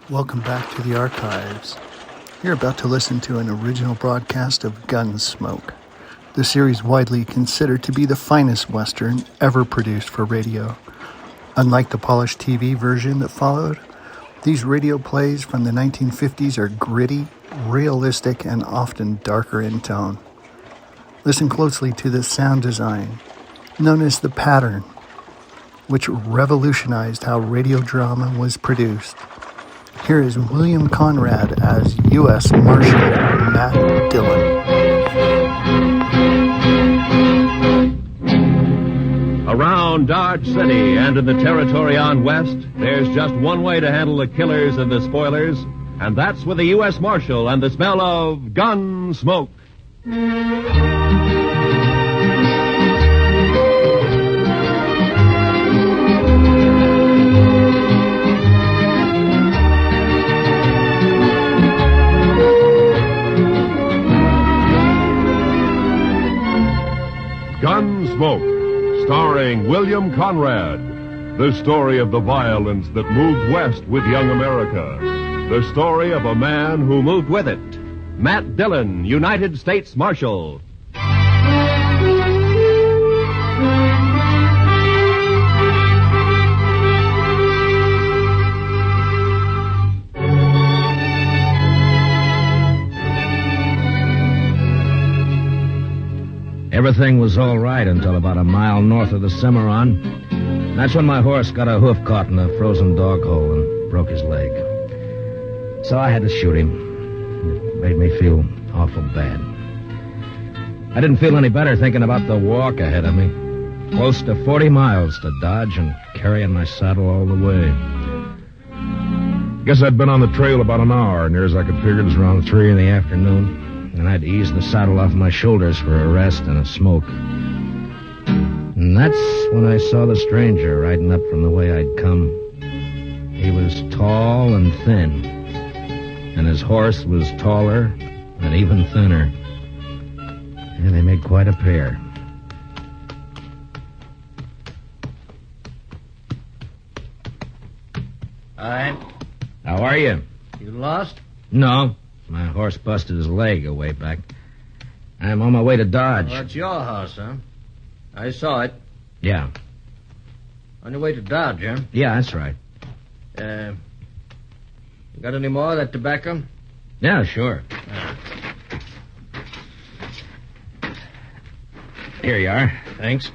Welcome back to the archives. You're about to listen to an original broadcast of Gunsmoke, the series widely considered to be the finest Western ever produced for radio. Unlike the polished TV version that followed, these radio plays from the 1950s are gritty, realistic, and often darker in tone. Listen closely to the sound design, known as the pattern, which revolutionized how radio drama was produced. Here is William Conrad as U.S. Marshal Matt Dillon. Around Dodge City and in the territory on west, there's just one way to handle the killers and the spoilers, and that's with a U.S. Marshal and the smell of Gunsmoke. Gunsmoke, starring William Conrad. The story of the violence that moved west with young America. The story of a man who moved with it. Matt Dillon, United States Marshal. Everything was all right until about a mile north of the Cimarron. That's when my horse got a hoof caught in a frozen dog hole and broke his leg. So I had to shoot him. It made me feel awful bad. I didn't feel any better thinking about the walk ahead of me. Close to 40 miles to Dodge and carrying my saddle all the way. Guess I'd been on the trail about an hour. Near as I could figure, it was around 3 in the afternoon. And I'd ease the saddle off my shoulders for a rest and a smoke. And that's when I saw the stranger riding up from the way I'd come. He was tall and thin, and his horse was taller and even thinner. And they made quite a pair. All right. How are you? You lost? No. My horse busted his leg a way back. I'm on my way to Dodge. Well, that's your house, huh? I saw it. Yeah. On your way to Dodge, huh? Yeah, that's right. You got any more of that tobacco? Yeah, sure. Here you are. Thanks.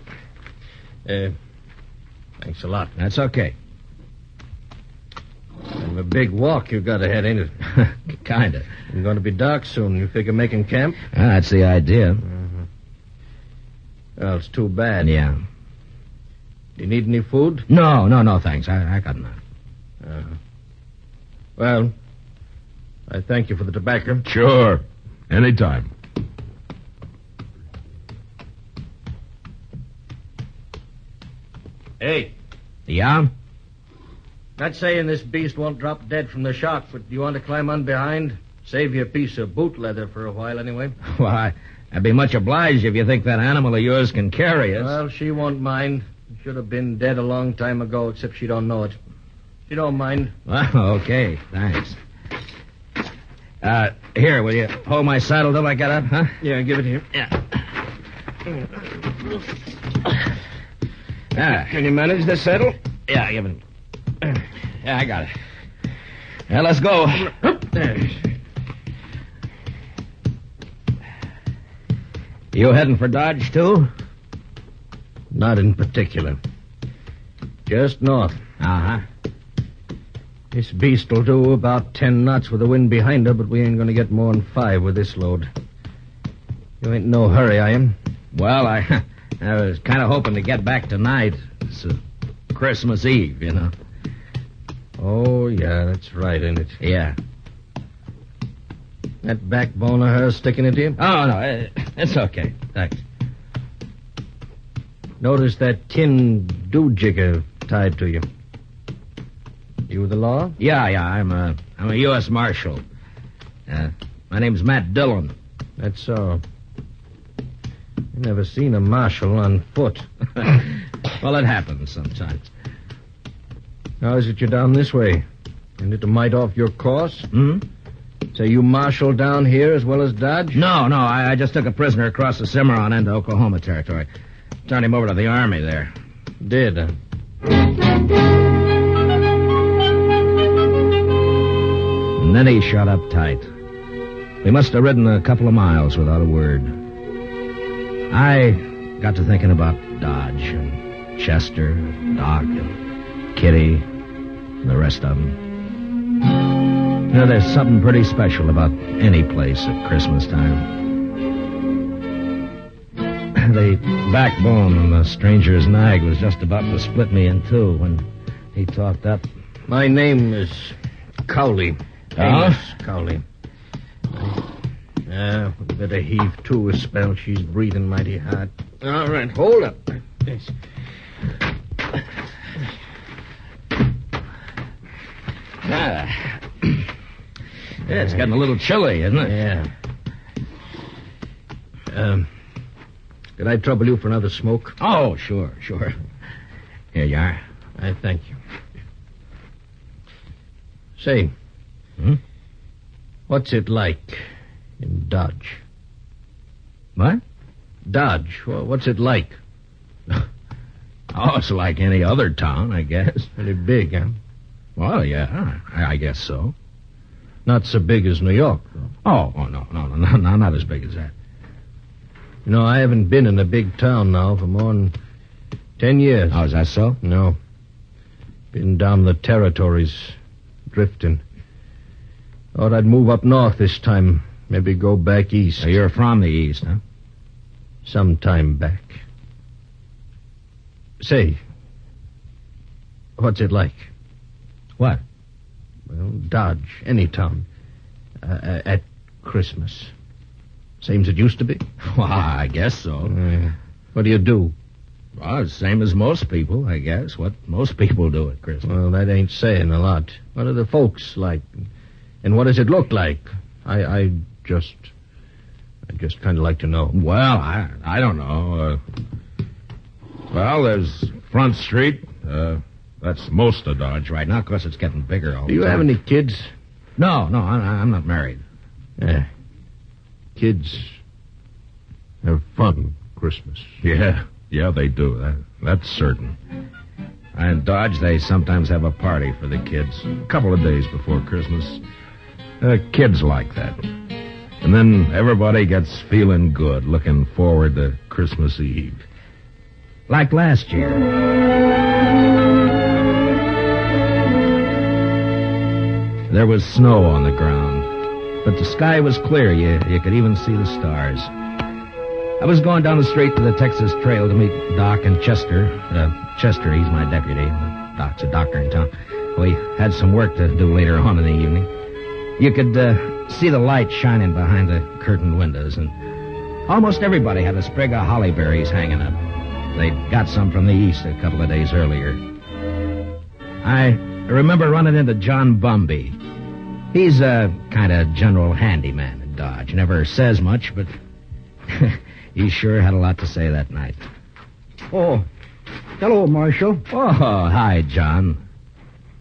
Thanks a lot. That's okay. Kind of a big walk you've got ahead, ain't it? Kinda. It's going to be dark soon. You figure making camp? That's the idea. Mm-hmm. Well, it's too bad. Yeah. Do you need any food? No, thanks. I got enough. Well, I thank you for the tobacco. Sure. Anytime. Hey. Yeah? Not saying this beast won't drop dead from the shock, but do you want to climb on behind? Save you a piece of boot leather for a while, anyway. Well, I'd be much obliged if you think that animal of yours can carry us. Well, she won't mind. Should have been dead a long time ago, except she don't know it. She don't mind. Well, okay. Thanks. Here, will you hold my saddle till I get up, huh? Yeah, give it here. Yeah. Can you manage the saddle? Yeah, give it. Yeah, I got it. Yeah, let's go. There. You heading for Dodge, too? Not in particular. Just north. Uh-huh. This beast will do about 10 knots with the wind behind her, but we ain't going to get more than 5 with this load. You ain't in no hurry, are you? Well, I was kind of hoping to get back tonight. It's Christmas Eve, you know. Oh, yeah, that's right, ain't it? Yeah. That backbone of hers sticking into you? Oh, no, it's okay. Thanks. Notice that tin do-jigger tied to you. You the law? Yeah, I'm a U.S. Marshal. My name's Matt Dillon. That's so. I never seen a marshal on foot. Well, it happens sometimes. How is it you're down this way? Isn't it a mite off your course? Hmm? So you marshal down here as well as Dodge? No, I just took a prisoner across the Cimarron into Oklahoma territory. Turned him over to the Army there. Did, huh? And then he shut up tight. We must have ridden a couple of miles without a word. I got to thinking about Dodge and Chester, Doc, and Kitty, and the rest of them. You know, there's something pretty special about any place at Christmas time. The backbone on the stranger's nag was just about to split me in two when he talked up. My name is Cowley. Amos Cowley. We better heave to a spell. She's breathing mighty hard. All right, hold up. Yes. Yeah, it's getting a little chilly, isn't it? Yeah. Could I trouble you for another smoke? Oh, sure. Here you are. I thank you. Say, what's it like in Dodge? What? Dodge. What's it like? Oh, it's like any other town, I guess. Pretty big, huh? Well, yeah, I guess so. Not so big as New York, though. Oh, no, not as big as that. You know, I haven't been in a big town now for more than 10 years. Oh, is that so? No. Been down the territories, drifting. Thought I'd move up north this time. Maybe go back east. So you're from the east, huh? Some time back. Say, what's it like? What? Well, Dodge, any town. At Christmas. Same as it used to be? Well, I guess so. What do you do? Well, same as most people, I guess. What most people do at Christmas. Well, that ain't saying a lot. What are the folks like? And what does it look like? I just kind of like to know. Well, I don't know. Well, there's Front Street. That's most of Dodge right now. Of course, it's getting bigger all the time. Do you have any kids? No, I'm not married. Yeah. Kids have fun Christmas. Yeah, they do. That's certain. And Dodge, they sometimes have a party for the kids. A couple of days before Christmas. Kids like that. And then everybody gets feeling good, looking forward to Christmas Eve. Like last year. There was snow on the ground, but the sky was clear. You could even see the stars. I was going down the street to the Texas Trail to meet Doc and Chester. Chester, he's my deputy. Doc's a doctor in town. We had some work to do later on in the evening. You could see the light shining behind the curtained windows, and almost everybody had a sprig of holly berries hanging up. They'd got some from the east a couple of days earlier. I remember running into John Bumby. He's a kind of general handyman in Dodge. Never says much, but he sure had a lot to say that night. Oh, hello, Marshal. Oh, hi, John.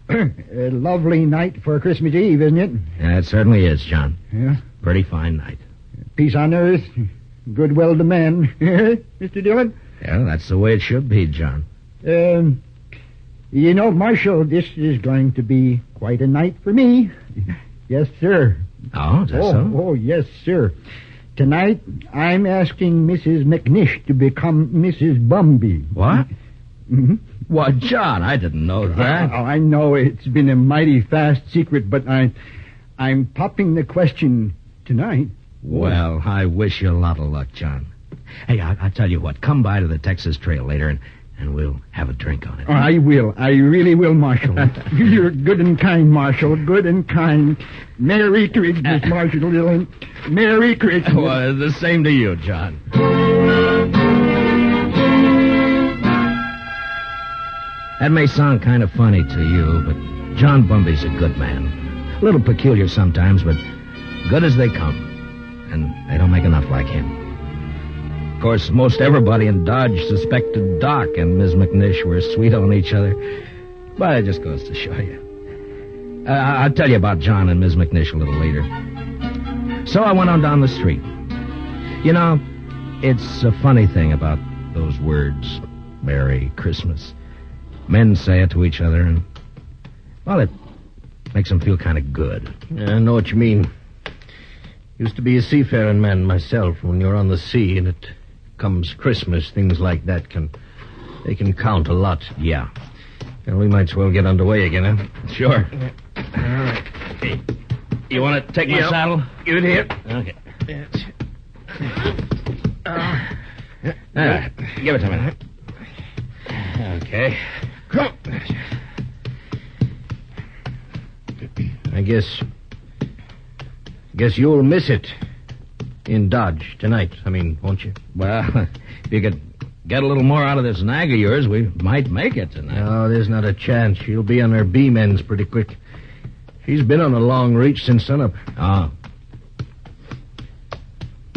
A lovely night for Christmas Eve, isn't it? Yeah, it certainly is, John. Yeah. Pretty fine night. Peace on earth, goodwill to men. Mr. Dillon? Yeah, that's the way it should be, John. You know, Marshal, this is going to be quite a night for me. Yes, sir. Oh, is that so? Oh, yes, sir. Tonight, I'm asking Mrs. McNish to become Mrs. Bumby. What? Mm-hmm. Well, John, I didn't know that. Oh, I know it's been a mighty fast secret, but I'm popping the question tonight. Well, I wish you a lot of luck, John. Hey, I'll tell you what. Come by to the Texas Trail later, and we'll have a drink on it. Oh, I will. I really will, Marshal. You're good and kind, Marshal. Good and kind. Merry Christmas, Marshal Dillon. Merry Christmas. Well, the same to you, John. That may sound kind of funny to you, but John Bumby's a good man. A little peculiar sometimes, but good as they come. And they don't make enough like him. Of course, most everybody in Dodge suspected Doc and Ms. McNish were sweet on each other. But it just goes to show you. I'll tell you about John and Ms. McNish a little later. So I went on down the street. You know, it's a funny thing about those words, Merry Christmas. Men say it to each other, and, well, it makes them feel kind of good. I know what you mean. Used to be a seafaring man myself. When you're on the sea and it comes Christmas, things like that can count a lot. Yeah. And we might as well get underway again, huh? Sure. All right. Hey, you want to take my saddle? Give it here. Okay. Give it to me. Okay. Come. I guess you'll miss it in Dodge tonight. Won't you? Well, if you could get a little more out of this nag of yours, we might make it tonight. No, there's not a chance. She'll be on her beam ends pretty quick. She's been on a long reach since sunup. Oh.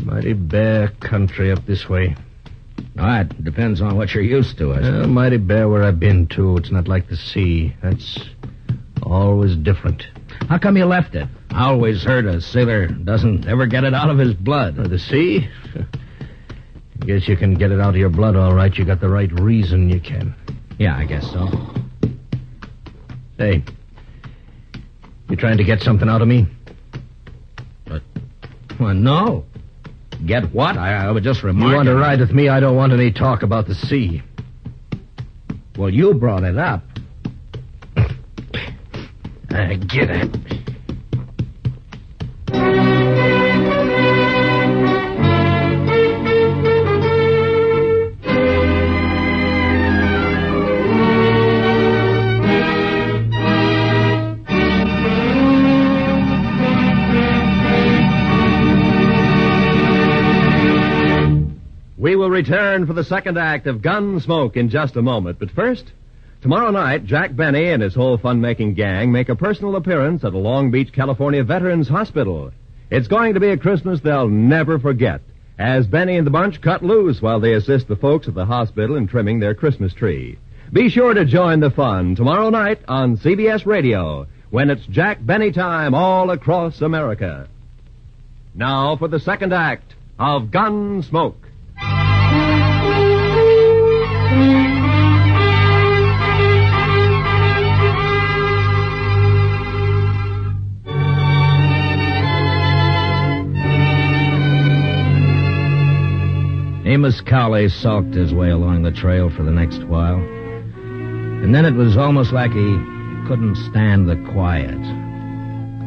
Mighty bare country up this way. All right, depends on what you're used to, I suppose. Mighty bare where I've been, too. It's not like the sea. That's always different. How come you left it? I always heard a sailor doesn't ever get it out of his blood. The sea? I guess you can get it out of your blood, all right. You got the right reason you can. Yeah, I guess so. Hey, you trying to get something out of me? Well, no. Get what? I would just remark. You want to ride with me? I don't want any talk about the sea. Well, you brought it up. Get it. We will return for the second act of Gunsmoke in just a moment. But first, tomorrow night, Jack Benny and his whole fun-making gang make a personal appearance at the Long Beach, California Veterans Hospital. It's going to be a Christmas they'll never forget, as Benny and the bunch cut loose while they assist the folks at the hospital in trimming their Christmas tree. Be sure to join the fun tomorrow night on CBS Radio, when it's Jack Benny time all across America. Now for the second act of Gunsmoke. Amos Cowley sulked his way along the trail for the next while. And then it was almost like he couldn't stand the quiet.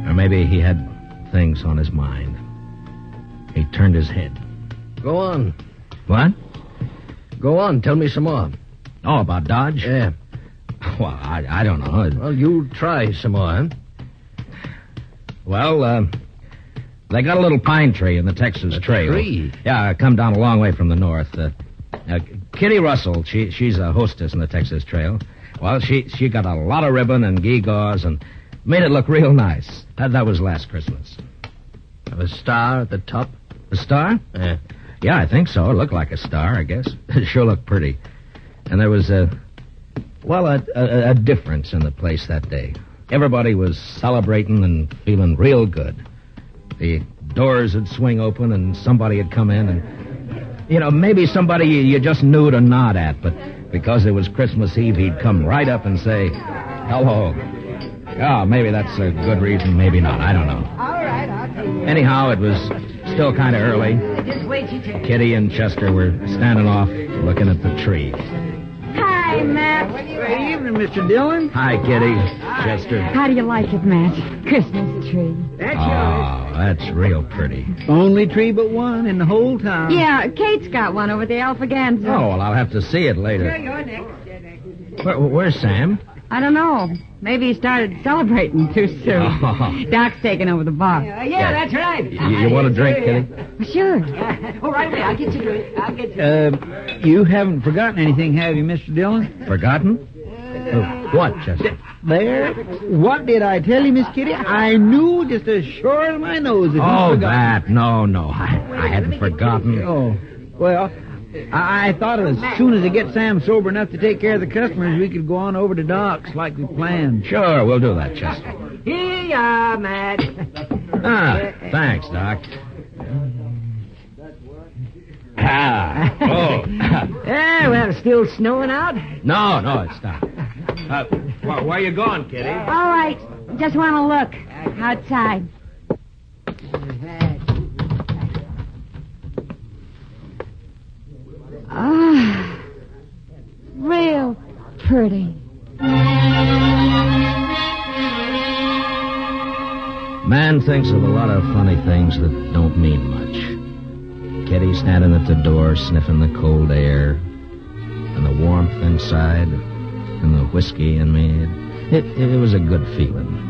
Or maybe he had things on his mind. He turned his head. Go on. What? Go on. Tell me some more. Oh, about Dodge? Yeah. Well, I don't know. Well, you try some more, huh? Well, they got a little pine tree in the Texas Trail. Tree? Yeah, come down a long way from the north. Kitty Russell, she's a hostess in the Texas Trail. Well, she got a lot of ribbon and gewgaws and made it look real nice. That was last Christmas. A star at the top? A star? Yeah. Yeah, I think so. It looked like a star, I guess. It sure looked pretty. And there was a difference in the place that day. Everybody was celebrating and feeling real good. The doors would swing open and somebody had come in and, maybe somebody you just knew to nod at, but because it was Christmas Eve, he'd come right up and say, hello. Oh, maybe that's a good reason, maybe not. I don't know. All right, I'll take it. Anyhow, it was still kind of early. Just wait till you... Kitty and Chester were standing off looking at the tree. Hi, Matt. Good evening, Mr. Dillon. Hi, Kitty. Chester. How do you like it, Matt? Christmas tree. That's Oh, that's real pretty. Only tree but one in the whole town. Yeah, Kate's got one over at the Alphaganza. Oh, well, I'll have to see it later. You're next. Where's Sam? I don't know. Maybe he started celebrating too soon. Oh. Doc's taking over the bar. Yeah, that's right. You want a drink, Kitty? Well, sure. All right, I'll get you a drink. I'll get you. You haven't forgotten anything, have you, Mr. Dillon? Forgotten? What, Chester? There. What did I tell you, Miss Kitty? I knew just as sure as my nose that you Oh, forgot. that. No. I hadn't forgotten. Oh, well, I thought as soon as I get Sam sober enough to take care of the customers, we could go on over to Doc's like we planned. Sure, we'll do that, Chester. Here you are, Matt. Thanks, Doc. Yeah, well, still snowing out? No, it's not. Where you going, Kitty? All right. Just want to look outside. Ah, real pretty. Man thinks of a lot of funny things that don't mean much. Kitty standing at the door, sniffing the cold air, and the warmth inside, and the whiskey in me. It was a good feeling.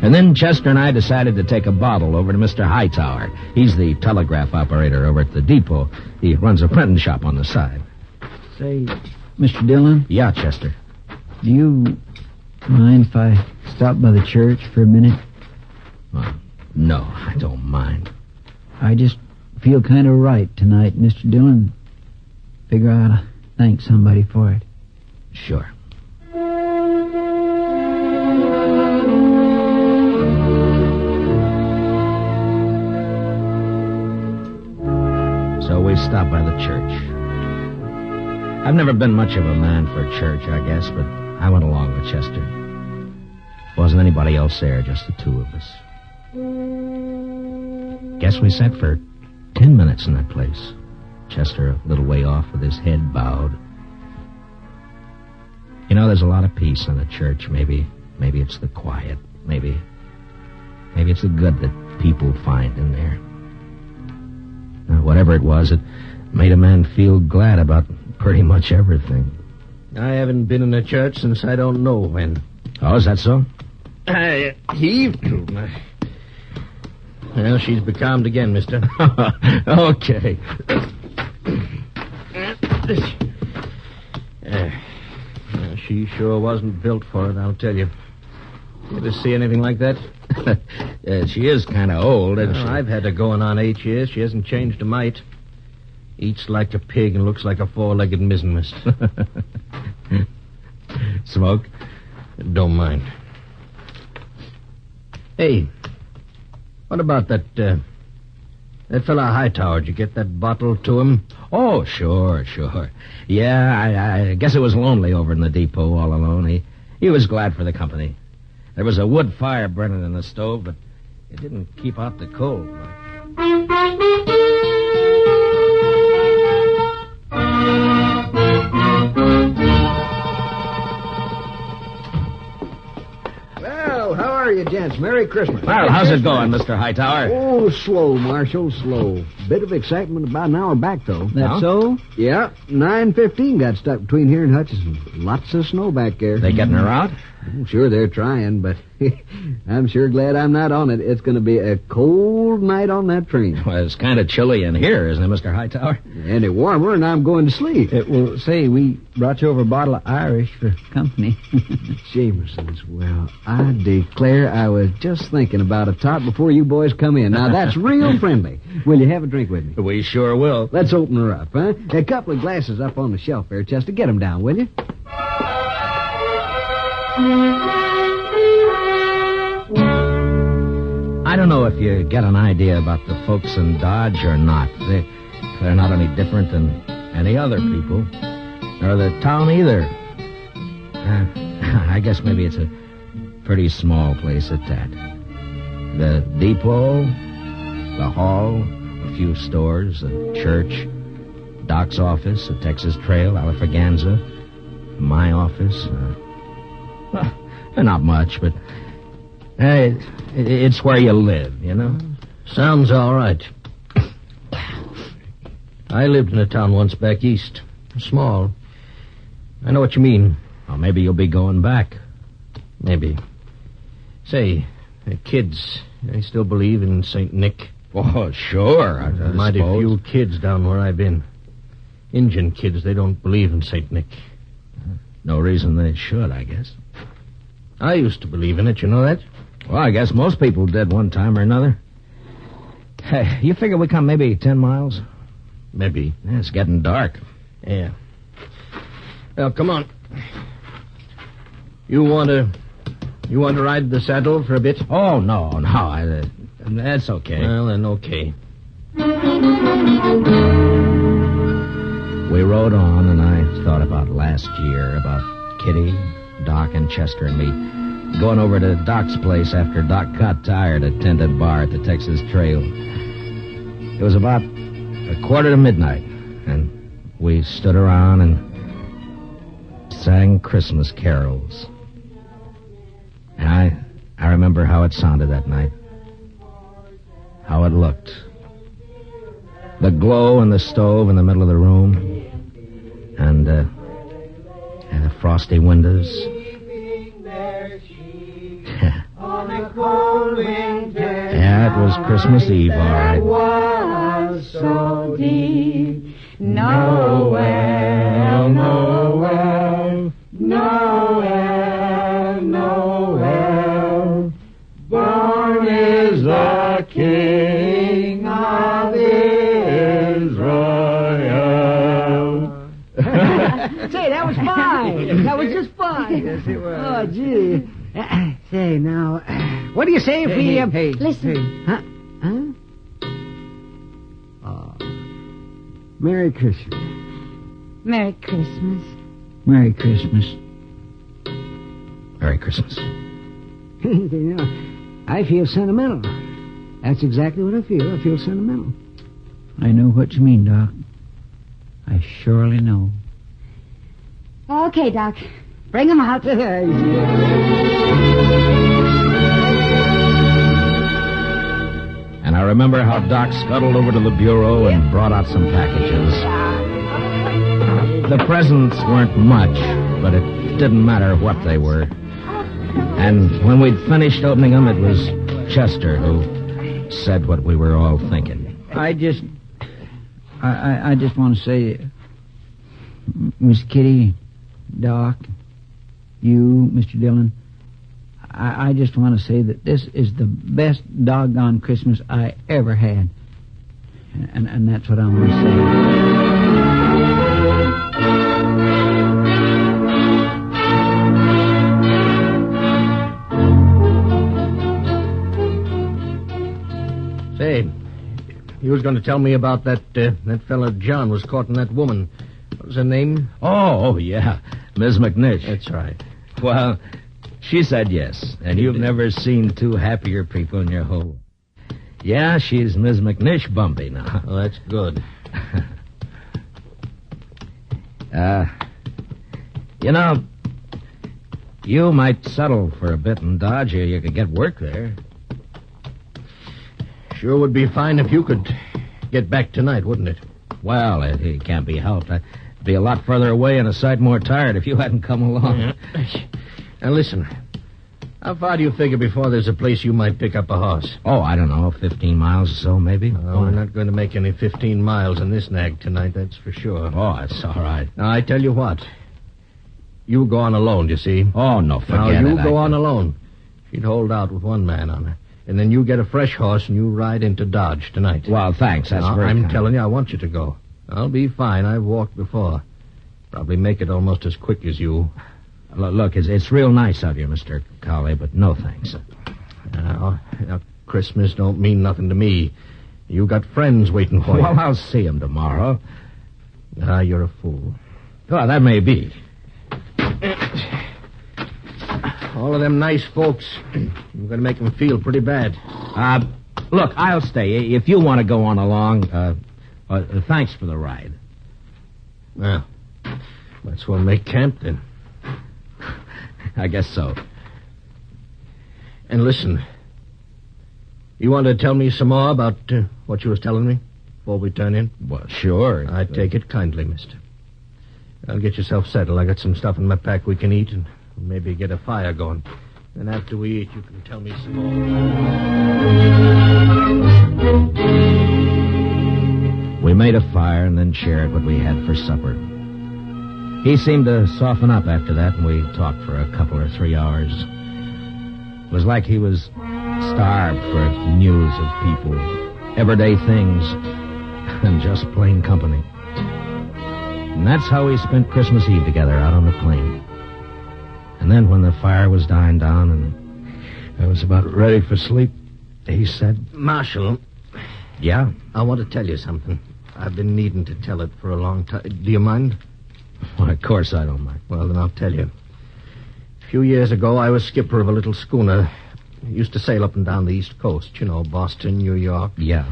And then Chester and I decided to take a bottle over to Mr. Hightower. He's the telegraph operator over at the depot. He runs a printing shop on the side. Say, Mr. Dillon? Yeah, Chester. Do you mind if I stop by the church for a minute? No, I don't mind. I just feel kind of right tonight, Mr. Dillon. Figure I ought to thank somebody for it. Sure. So we stopped by the church. I've never been much of a man for church, I guess, but I went along with Chester. Wasn't anybody else there, just the two of us. Guess we sat for 10 minutes in that place. Chester a little way off with his head bowed. You know, there's a lot of peace in a church. Maybe it's the quiet. Maybe it's the good that people find in there. Whatever it was, it made a man feel glad about pretty much everything. I haven't been in a church since I don't know when. Oh, is that so? I heaved to. Well, she's becalmed again, mister. Okay. She sure wasn't built for it, I'll tell you. You ever see anything like that? She is kind of old, isn't she? I've had her going on 8 years. She hasn't changed a mite. Eats like a pig and looks like a four-legged mizzenmast. Smoke? Don't mind. Hey, what about that fella Hightower? Did you get that bottle to him? Oh, sure. Yeah, I guess it was lonely over in the depot all alone. He was glad for the company. There was a wood fire burning in the stove, but it didn't keep out the cold. Well, how are you, gents? Merry Christmas. Well, how's it going, Mr. Hightower? Oh, slow, Marshal, slow. Bit of excitement about an hour back, though. That so? Yeah, 9:15 got stuck between here and Hutchinson. Lots of snow back there. They getting her out? Sure, they're trying, but I'm sure glad I'm not on it. It's going to be a cold night on that train. Well, it's kind of chilly in here, isn't it, Mr. Hightower? And it's warmer, and I'm going to sleep. Well, say, we brought you over a bottle of Irish for company. Jameson's, well, I declare I was just thinking about a tot before you boys come in. Now, that's real friendly. Will you have a drink with me? We sure will. Let's open her up, huh? A couple of glasses up on the shelf there, Chester. Get them down, will you? I don't know if you get an idea about the folks in Dodge or not. They're not any different than any other people, or the town either. I guess maybe it's a pretty small place at that. The depot, the hall, a few stores, a church, Doc's office, a Texas Trail, Alafraganza, my office. Not much, but it's where you live, you know? Sounds all right. I lived in a town once back east. Small. I know what you mean. Well, maybe you'll be going back. Maybe. Say, the kids, they still believe in St. Nick? Oh, sure. I Mighty suppose. few kids down where I've been. Injun kids, they don't believe in St. Nick. No reason they should, I guess. I used to believe in it, you know that? Well, I guess most people did one time or another. Hey, you figure we come maybe 10 miles? Maybe. Yeah, it's getting dark. Yeah. Well, come on. You want to You want to ride the saddle for a bit? Oh, no. That's okay. Well, then, okay. We rode on, and I thought about last year, about Kitty, Doc, and Chester and me going over to Doc's place after Doc got tired at Tented Bar at the Texas Trail. It was about 1:45, and we stood around and sang Christmas carols. And I remember how it sounded that night, how it looked. The glow in the stove in the middle of the room, and the frosty windows. Yeah, it was Christmas Eve, all right. Was so deep. Noel, Noel, Noel, Noel. Born is the King of Israel. Say, that was fine. That was just fine. Yes, it was. Oh, gee. Say, now, what do you say if we... Listen. Huh? Oh. Merry Christmas. Merry Christmas. Merry Christmas. Merry Christmas. You know, I feel sentimental. That's exactly what I feel. I feel sentimental. I know what you mean, Doc. I surely know. Okay, Doc. Bring him out. And I remember how Doc scuttled over to the bureau and brought out some packages. The presents weren't much, but it didn't matter what they were. And when we'd finished opening them, it was Chester who said what we were all thinking. I just want to say, Miss Kitty, Doc, you, Mr. Dillon, I just want to say that this is the best doggone Christmas I ever had. And that's what I want to say. Say, you was going to tell me about that fella John was courting that woman. What was her name? Oh, yeah, Ms. McNish. That's right. Well, she said yes, and you've never seen two happier people in your whole... Yeah, she's Ms. McNish Bumpy now. Well, that's good. You know, you might settle for a bit in Dodge, or you could get work there. Sure would be fine if you could get back tonight, wouldn't it? Well, it can't be helped. I'd be a lot further away and a sight more tired if you hadn't come along. Yeah. Now, listen. How far do you figure before there's a place you might pick up a horse? Oh, I don't know, 15 miles or so, maybe. Oh, we're not going to make any 15 miles in this nag tonight, that's for sure. Oh, that's all right. Now, I tell you what. You go on alone, you see. Oh, no, forget now, it. you go on alone. She'd hold out with one man on her. And then you get a fresh horse and you ride into Dodge tonight. Well, thanks. That's very I'm kind. telling you, I want you to go. I'll be fine. I've walked before. Probably make it almost as quick as you. Look, it's real nice of you, Mr. Cowley, but no thanks. Now, Christmas don't mean nothing to me. You got friends waiting for you. Well, I'll see him tomorrow. You're a fool. Oh, that may be. All of them nice folks, you're going to make them feel pretty bad. Look, I'll stay. If you want to go on along, thanks for the ride. Well, let's well make camp then. I guess so. And listen, you want to tell me some more about what you was telling me before we turn in? Well, sure. I take it kindly, mister. I'll get yourself settled. I got some stuff in my pack we can eat and maybe get a fire going. And after we eat, you can tell me some more. We made a fire and then shared what we had for supper. He seemed to soften up after that, and we talked for a couple or 3 hours. It was like he was starved for news of people, everyday things, and just plain company. And that's how we spent Christmas Eve together out on the plain. And And then when the fire was dying down and I was about ready for sleep, he said... Marshal, Yeah? I want to tell you something. I've been needing to tell it for a long time. Do you mind? Well, of course I don't mind. Well, then I'll tell you. A few years ago, I was skipper of a little schooner. Used to sail up and down the East Coast, you know, Boston, New York. Yeah?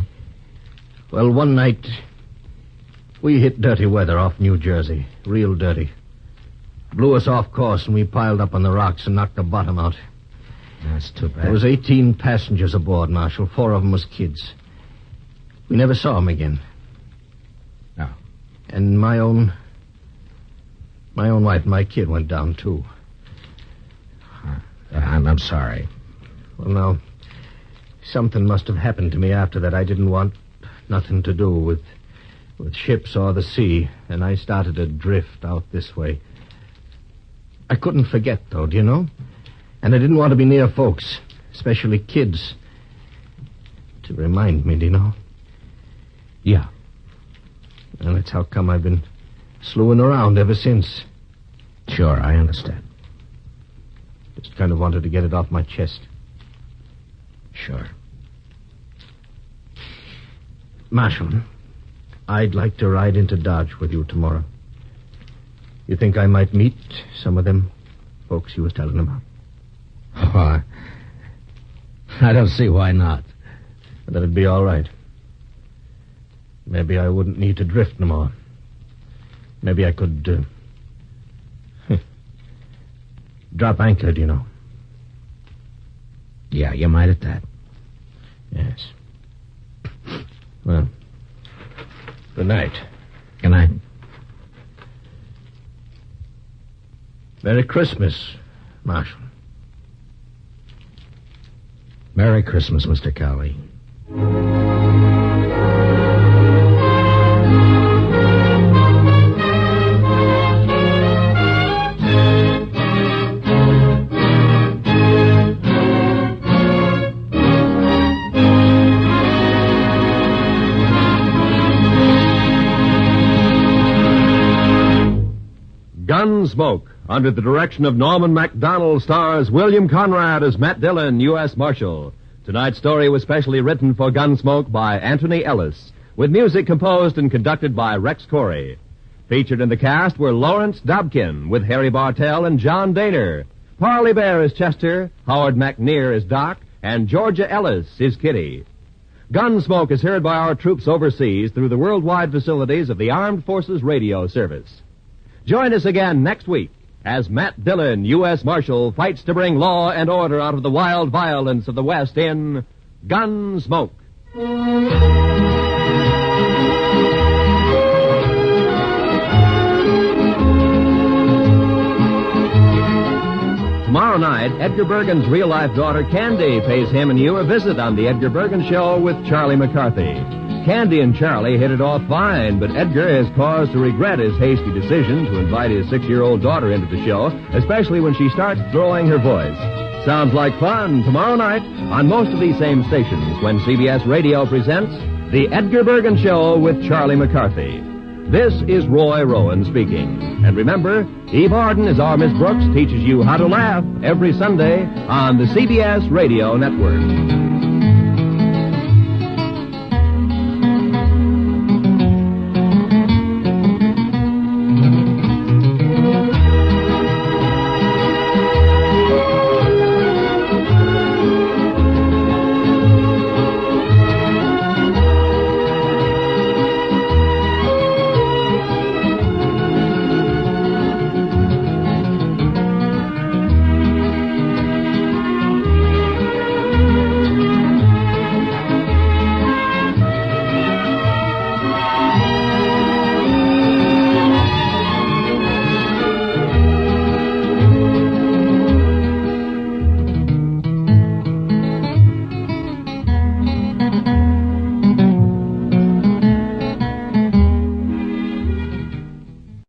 Well, one night, we hit dirty weather off New Jersey. Real dirty. Blew us off course, and we piled up on the rocks and knocked the bottom out. That's too bad. There was 18 passengers aboard, Marshal. 4 of them was kids. We never saw them again. No. And my own wife and my kid went down, too. I'm sorry. Well, now, something must have happened to me after that. I didn't want nothing to do with ships or the sea, and I started to drift out this way. I couldn't forget, though, do you know? And I didn't want to be near folks, especially kids, to remind me, do you know? Yeah. And that's how come I've been slewing around ever since. Sure, I understand. Just kind of wanted to get it off my chest. Sure. Marshal, I'd like to ride into Dodge with you tomorrow. You think I might meet some of them folks you was telling about? Oh, I don't see why not. That'd be all right. Maybe I wouldn't need to drift no more. Maybe I could, drop anchor, do you know? Yeah, you might at that. Yes. Well, good night. Good night. Merry Christmas, Marshal. Merry Christmas, Mr. Cowley. Gunsmoke, under the direction of Norman MacDonald, stars William Conrad as Matt Dillon, U.S. Marshal. Tonight's story was specially written for Gunsmoke by Anthony Ellis, with music composed and conducted by Rex Corey. Featured in the cast were Lawrence Dobkin, with Harry Bartell and John Daner. Parley Bear is Chester, Howard McNear is Doc, and Georgia Ellis is Kitty. Gunsmoke is heard by our troops overseas through the worldwide facilities of the Armed Forces Radio Service. Join us again next week as Matt Dillon, U.S. Marshal, fights to bring law and order out of the wild violence of the West in Gunsmoke. Tomorrow night, Edgar Bergen's real-life daughter, Candy, pays him and you a visit on The Edgar Bergen Show with Charlie McCarthy. Candy and Charlie hit it off fine, but Edgar has cause to regret his hasty decision to invite his 6-year-old daughter into the show, especially when she starts throwing her voice. Sounds like fun tomorrow night on most of these same stations when CBS Radio presents The Edgar Bergen Show with Charlie McCarthy. This is Roy Rowan speaking. And remember, Eve Arden as our Miss Brooks teaches you how to laugh every Sunday on the CBS Radio Network.